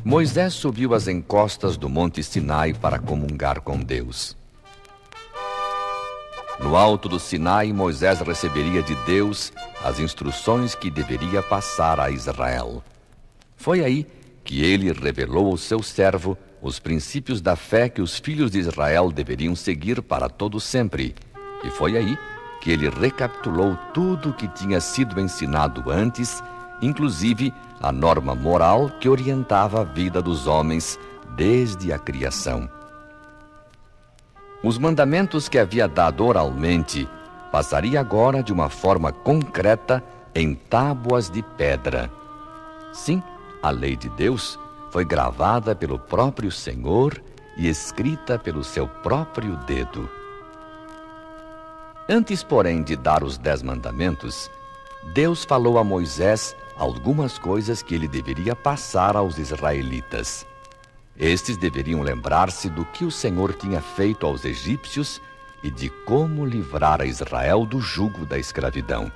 Moisés subiu as encostas do Monte Sinai para comungar com Deus. No alto do Sinai, Moisés receberia de Deus as instruções que deveria passar a Israel. Foi aí que ele revelou ao seu servo os princípios da fé que os filhos de Israel deveriam seguir para todo sempre. E foi aí que ele recapitulou tudo o que tinha sido ensinado antes, inclusive a norma moral que orientava a vida dos homens desde a criação. Os mandamentos que havia dado oralmente passaria agora de uma forma concreta em tábuas de pedra. Sim, a lei de Deus foi gravada pelo próprio Senhor e escrita pelo seu próprio dedo. Antes, porém, de dar os 10 mandamentos, Deus falou a Moisés algumas coisas que ele deveria passar aos israelitas. Estes deveriam lembrar-se do que o Senhor tinha feito aos egípcios e de como livrar a Israel do jugo da escravidão.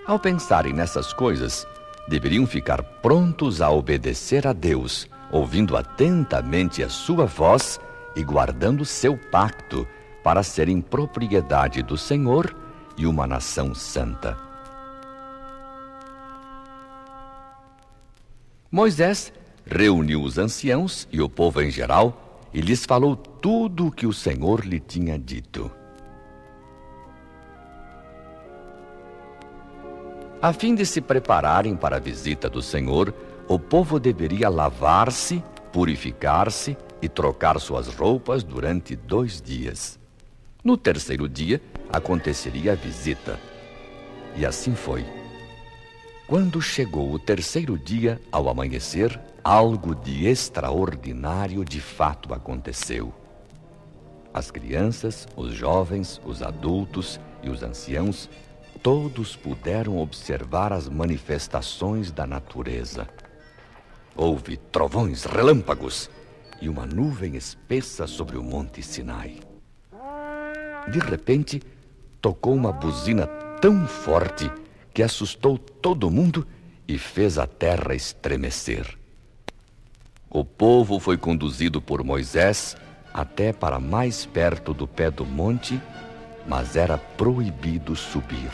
Ao pensarem nessas coisas, deveriam ficar prontos a obedecer a Deus, ouvindo atentamente a sua voz e guardando seu pacto, para serem propriedade do Senhor e uma nação santa. Moisés reuniu os anciãos e o povo em geral e lhes falou tudo o que o Senhor lhe tinha dito. A fim de se prepararem para a visita do Senhor, o povo deveria lavar-se, purificar-se e trocar suas roupas durante 2 dias. No 3º dia, aconteceria a visita. E assim foi. Quando chegou o 3º dia, ao amanhecer, algo de extraordinário de fato aconteceu. As crianças, os jovens, os adultos e os anciãos, todos puderam observar as manifestações da natureza. Houve trovões, relâmpagos e uma nuvem espessa sobre o Monte Sinai. De repente, tocou uma buzina tão forte que assustou todo mundo e fez a terra estremecer. O povo foi conduzido por Moisés até para mais perto do pé do monte, mas era proibido subir.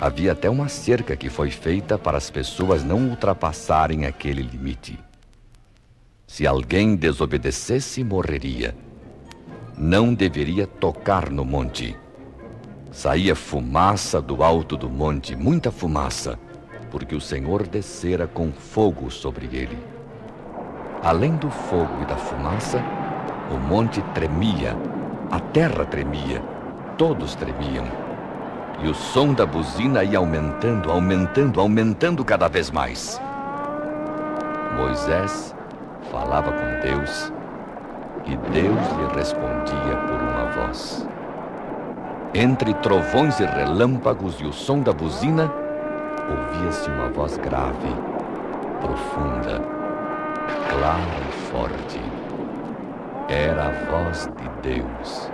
Havia até uma cerca que foi feita para as pessoas não ultrapassarem aquele limite. Se alguém desobedecesse, morreria. Não deveria tocar no monte. Saía fumaça do alto do monte, muita fumaça, porque o Senhor descera com fogo sobre ele. Além do fogo e da fumaça, o monte tremia, a terra tremia, todos tremiam. E o som da buzina ia aumentando, aumentando, aumentando cada vez mais. Moisés falava com Deus e Deus lhe respondia por uma voz. Entre trovões e relâmpagos e o som da buzina, ouvia-se uma voz grave, profunda, clara e forte. Era a voz de Deus.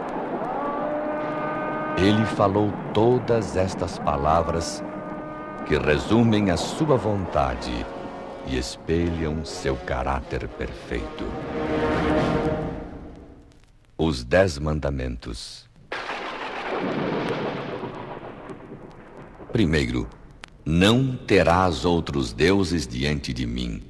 Ele falou todas estas palavras que resumem a sua vontade e espelham seu caráter perfeito. Os 10 mandamentos. Primeiro, não terás outros deuses diante de mim.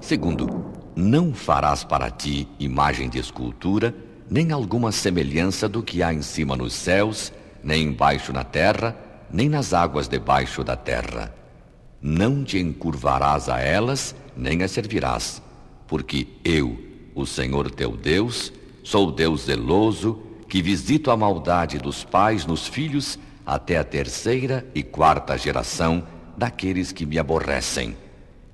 Segundo, não farás para ti imagem de escultura, nem alguma semelhança do que há em cima nos céus, nem embaixo na terra, nem nas águas debaixo da terra. Não te encurvarás a elas, nem as servirás, porque eu, o Senhor teu Deus, sou Deus zeloso, que visito a maldade dos pais nos filhos até a 3ª e 4ª geração daqueles que me aborrecem,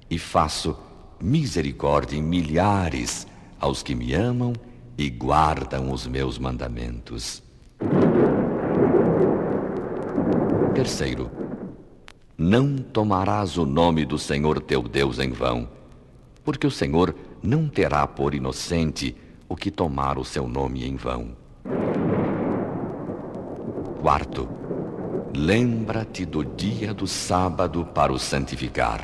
e faço misericórdia em milhares aos que me amam e guardam os meus mandamentos. Terceiro, não tomarás o nome do Senhor teu Deus em vão, porque o Senhor não terá por inocente o que tomar o seu nome em vão. Quarto, lembra-te do dia do sábado para o santificar.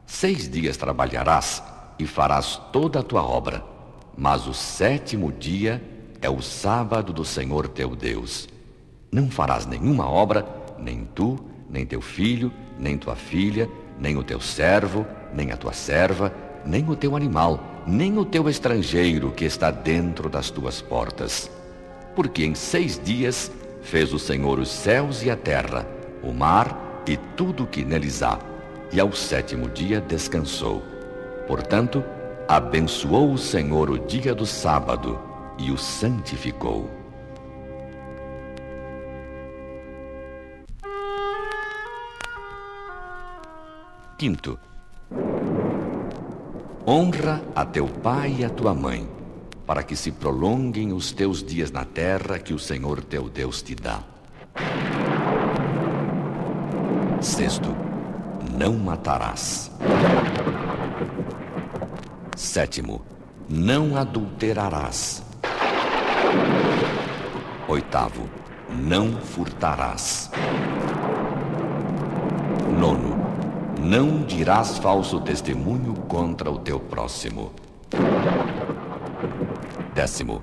6 dias trabalharás e farás toda a tua obra, mas o 7º dia é o sábado do Senhor teu Deus. Não farás nenhuma obra, nem tu, nem teu filho, nem tua filha, nem o teu servo, nem a tua serva, nem o teu animal, nem o teu estrangeiro que está dentro das tuas portas. Porque em 6 dias fez o Senhor os céus e a terra, o mar e tudo o que neles há, e ao 7º dia descansou. Portanto, abençoou o Senhor o dia do sábado e o santificou. Quinto, honra a teu pai e a tua mãe, para que se prolonguem os teus dias na terra que o Senhor teu Deus te dá. Sexto, não matarás. Sétimo, não adulterarás. Oitavo, não furtarás. Nono, não dirás falso testemunho contra o teu próximo. 10º,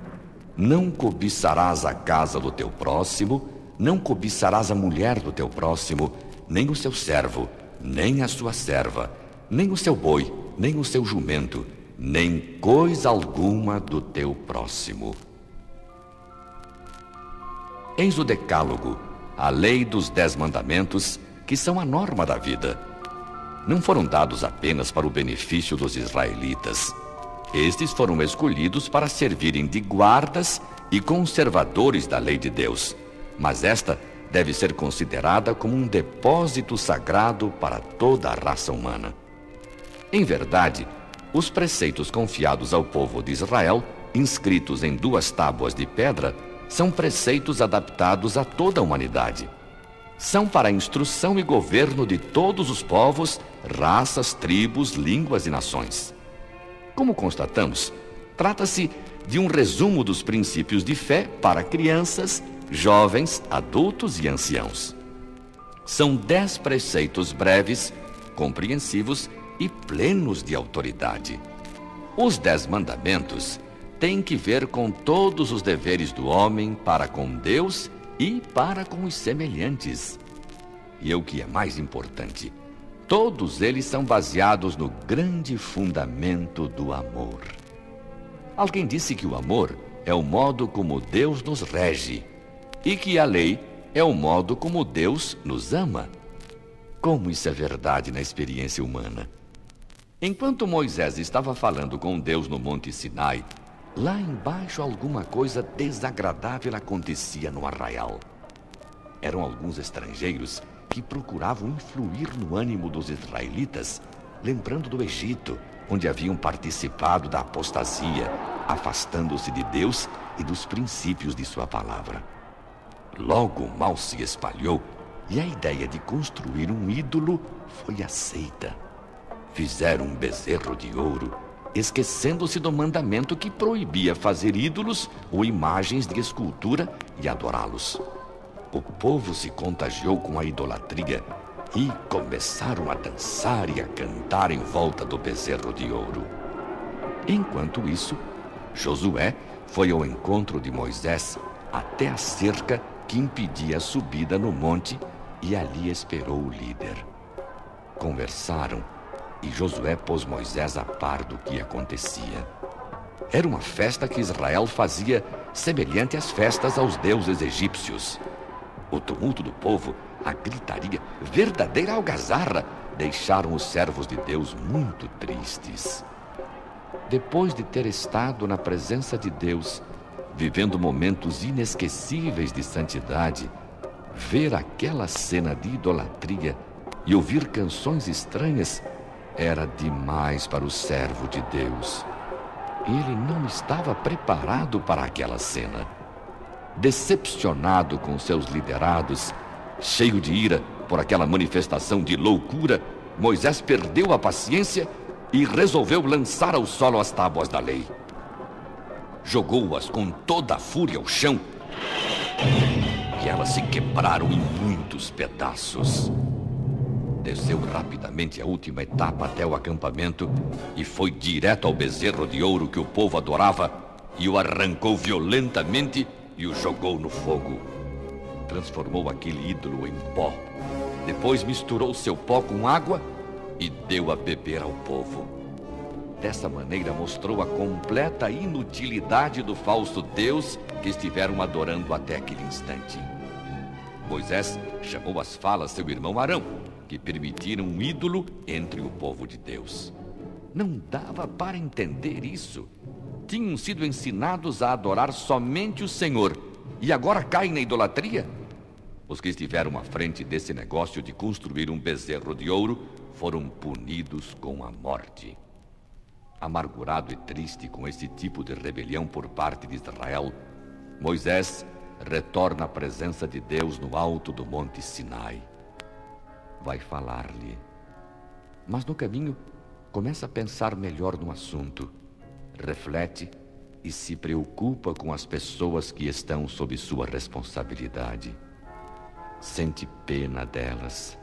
não cobiçarás a casa do teu próximo, não cobiçarás a mulher do teu próximo, nem o seu servo, nem a sua serva, nem o seu boi, nem o seu jumento, nem coisa alguma do teu próximo. Eis o decálogo, a lei dos 10 mandamentos, que são a norma da vida. Não foram dados apenas para o benefício dos israelitas. Estes foram escolhidos para servirem de guardas e conservadores da lei de Deus, mas esta deve ser considerada como um depósito sagrado para toda a raça humana. Em verdade, os preceitos confiados ao povo de Israel, inscritos em 2 tábuas de pedra, são preceitos adaptados a toda a humanidade. São para a instrução e governo de todos os povos, raças, tribos, línguas e nações. Como constatamos, trata-se de um resumo dos princípios de fé para crianças, jovens, adultos e anciãos. São 10 preceitos breves, compreensivos e plenos de autoridade. Os 10 mandamentos têm que ver com todos os deveres do homem para com Deus e para com os semelhantes. E o que é mais importante, todos eles são baseados no grande fundamento do amor. Alguém disse que o amor é o modo como Deus nos rege e que a lei é o modo como Deus nos ama. Como isso é verdade na experiência humana? Enquanto Moisés estava falando com Deus no Monte Sinai, lá embaixo alguma coisa desagradável acontecia no arraial. Eram alguns estrangeiros que procuravam influir no ânimo dos israelitas, lembrando do Egito, onde haviam participado da apostasia, afastando-se de Deus e dos princípios de sua palavra. Logo o mal se espalhou e a ideia de construir um ídolo foi aceita. Fizeram um bezerro de ouro, esquecendo-se do mandamento que proibia fazer ídolos ou imagens de escultura e adorá-los. O povo se contagiou com a idolatria e começaram a dançar e a cantar em volta do bezerro de ouro. Enquanto isso, Josué foi ao encontro de Moisés até a cerca que impedia a subida no monte e ali esperou o líder. Conversaram e Josué pôs Moisés a par do que acontecia. Era uma festa que Israel fazia semelhante às festas aos deuses egípcios. O tumulto do povo, a gritaria, verdadeira algazarra, deixaram os servos de Deus muito tristes. Depois de ter estado na presença de Deus, vivendo momentos inesquecíveis de santidade, ver aquela cena de idolatria e ouvir canções estranhas era demais para o servo de Deus. Ele não estava preparado para aquela cena. Decepcionado com seus liderados, cheio de ira por aquela manifestação de loucura, Moisés perdeu a paciência e resolveu lançar ao solo as tábuas da lei. Jogou-as com toda a fúria ao chão que elas se quebraram em muitos pedaços. Desceu rapidamente a última etapa até o acampamento e foi direto ao bezerro de ouro que o povo adorava e o arrancou violentamente e o jogou no fogo. Transformou aquele ídolo em pó. Depois misturou seu pó com água e deu a beber ao povo. Dessa maneira mostrou a completa inutilidade do falso Deus que estiveram adorando até aquele instante. Moisés chamou às falas seu irmão Arão, que permitiram um ídolo entre o povo de Deus. Não dava para entender isso. Tinham sido ensinados a adorar somente o Senhor e agora caem na idolatria? Os que estiveram à frente desse negócio de construir um bezerro de ouro foram punidos com a morte. Amargurado e triste com esse tipo de rebelião por parte de Israel, Moisés retorna à presença de Deus no alto do Monte Sinai. Vai falar-lhe, mas no caminho começa a pensar melhor no assunto, reflete e se preocupa com as pessoas que estão sob sua responsabilidade. Sente pena delas,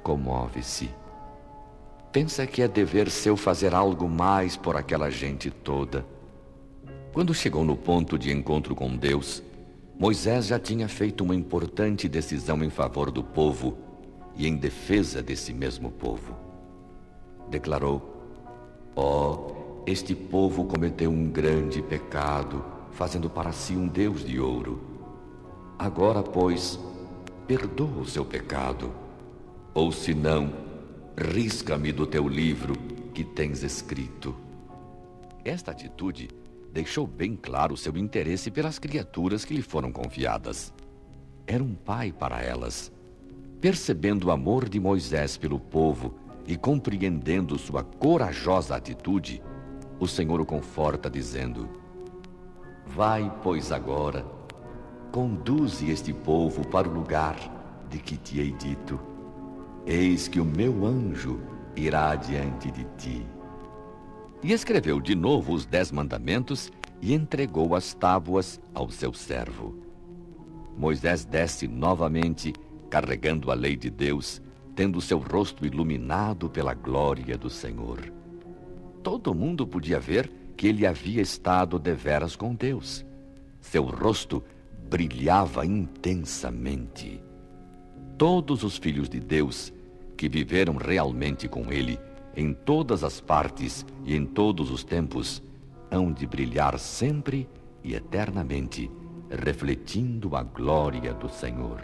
comove-se, pensa que é dever seu fazer algo mais por aquela gente toda. Quando chegou no ponto de encontro com Deus, Moisés já tinha feito uma importante decisão em favor do povo e em defesa desse mesmo povo. Declarou: este povo cometeu um grande pecado, fazendo para si um Deus de ouro. Agora, pois, perdoa o seu pecado, ou se não, risca-me do teu livro que tens escrito. Esta atitude deixou bem claro seu interesse pelas criaturas que lhe foram confiadas. Era um pai para elas. Percebendo o amor de Moisés pelo povo e compreendendo sua corajosa atitude, o Senhor o conforta dizendo: vai, pois, agora, conduze este povo para o lugar de que te hei dito. Eis que o meu anjo irá adiante de ti. E escreveu de novo os 10 mandamentos e entregou as tábuas ao seu servo. Moisés desce novamente, carregando a lei de Deus, tendo seu rosto iluminado pela glória do Senhor. Todo mundo podia ver que ele havia estado deveras com Deus. Seu rosto brilhava intensamente. Todos os filhos de Deus que viveram realmente com ele, em todas as partes e em todos os tempos, hão de brilhar sempre e eternamente, refletindo a glória do Senhor.